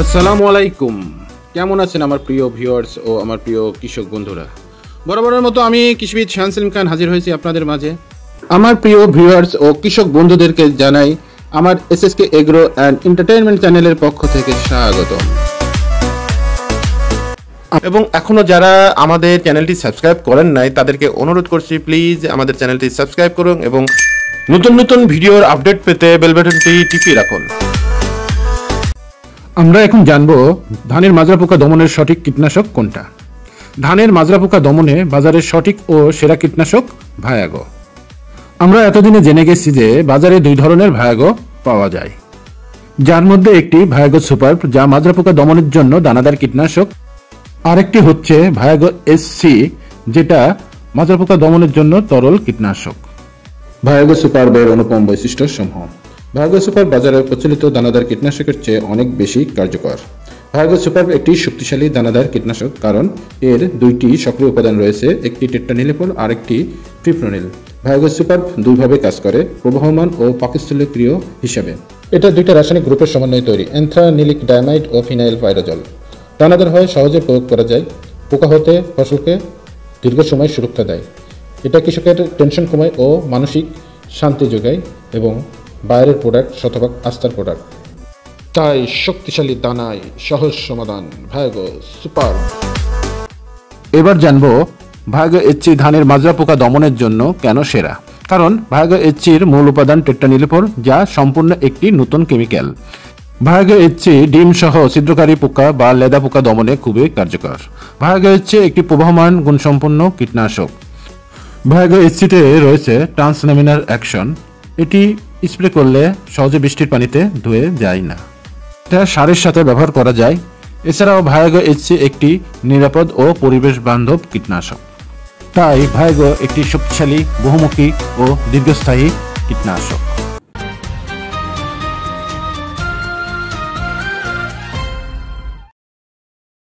আসসালামু আলাইকুম। কেমন আছেন আমার প্রিয় ভিউয়ার্স ও আমার প্রিয় কৃষক বন্ধুরা? বরাবরের মতো আমি কৃষিবিদ শাহান সেলিম খান হাজির হয়েছি আপনাদের মাঝে। আমার প্রিয় ভিউয়ার্স ও কৃষক বন্ধুদেরকে জানাই আমার এসএসকে এগ্রো অ্যান্ড এন্টারটেইনমেন্ট চ্যানেলের পক্ষ থেকে স্বাগতম। এবং এখনও যারা আমাদের চ্যানেলটি সাবস্ক্রাইব করেন নাই তাদেরকে অনুরোধ করছি, প্লিজ আমাদের চ্যানেলটি সাবস্ক্রাইব করুন এবং নতুন নতুন ভিডিওর আপডেট পেতে বেল বাটনটি টিপিয়ে রাখুন। আমরা এখন জানব ধানের মাজরা পোকা দমনের সঠিক কীটনাশক কোনটা। ধানের মাজরা পোকা দমনে বাজারের সঠিক ও সেরা কীটনাশক ভায়াগো। আমরা এতদিনে জেনে গেছি যে বাজারে দুই ধরনের ভায়াগো পাওয়া যায়, যার মধ্যে একটি ভায়াগো সুপার যা মাজরা পোকা দমনের জন্য দানাদার কীটনাশক, আরেকটি হচ্ছে ভায়াগো এসসি যেটা মাজরা পোকা দমনের জন্য তরল কীটনাশক। ভায়াগো সুপার এর অনুপম বৈশিষ্ট্য সমূহ। ভায়াগো সুপার বাজারে প্রচলিত দানাদার কীটনাশকের চেয়ে অনেক বেশি কার্যকর। ভায়াগো সুপার একটি শক্তিশালী দানাদার কীটনাশক কারণ এর দুইটি সক্রিয় উপাদান রয়েছে, একটি টেট্রানিলিপ্রল আর একটি ফিপ্রোনিল। ভায়াগো সুপার দুইভাবে কাজ করে, প্রবাহমান ও পাকস্থলীক্রিয় হিসাবে। এটা দুইটা রাসায়নিক গ্রুপের সমন্বয়ে তৈরি, অ্যান্থ্রানিলিক ডায়ামাইড ও ফিনাইল পাইরোজল। দানাদার হয়, সহজে প্রয়োগ করা যায়, পোকা হতে ফসলকে দীর্ঘ সময় সুরক্ষা দেয়। এটা কৃষকের টেনশন কমায় ও মানসিক শান্তি যোগায় এবং বাইরের প্রোডাক্ট শতভাগ আস্থার প্রোডাক্ট। তাই শক্তিশালী দানায় সহজ সমাধান ভায়াগো সুপার। এবার জানবো ভায়াগো এসসি ধানের মাজরা পোকা দমনের জন্য কেন সেরা। কারণ ভায়াগো এসসির মূল উপাদান টেট্রানিলিপ্রল যা সম্পূর্ণ একটি নতুন কেমিক্যাল। ভায়াগো এসসি ডিম সহ ছিদ্রকারী পোকা বা লেদা পোকা দমনে খুবই কার্যকর। ভায়াগো এসসি একটি প্রবাহমান গুণসম্পন্ন কীটনাশক। ভায়াগো এসসিতে রয়েছে ট্রান্সলামিনার অ্যাকশন, এটি স্প্রে করলে সহজে বৃষ্টির পানিতে ধুয়ে যায় না, এটা সারের সাথে ব্যবহার করা যায়। এছাড়াও ভায়াগো এসসি একটি নিরাপদ ও পরিবেশ বান্ধব কীটনাশক। তাই ভায়াগো একটি শক্তিশালী, বহুমুখী ও দীর্ঘস্থায়ী কীটনাশক।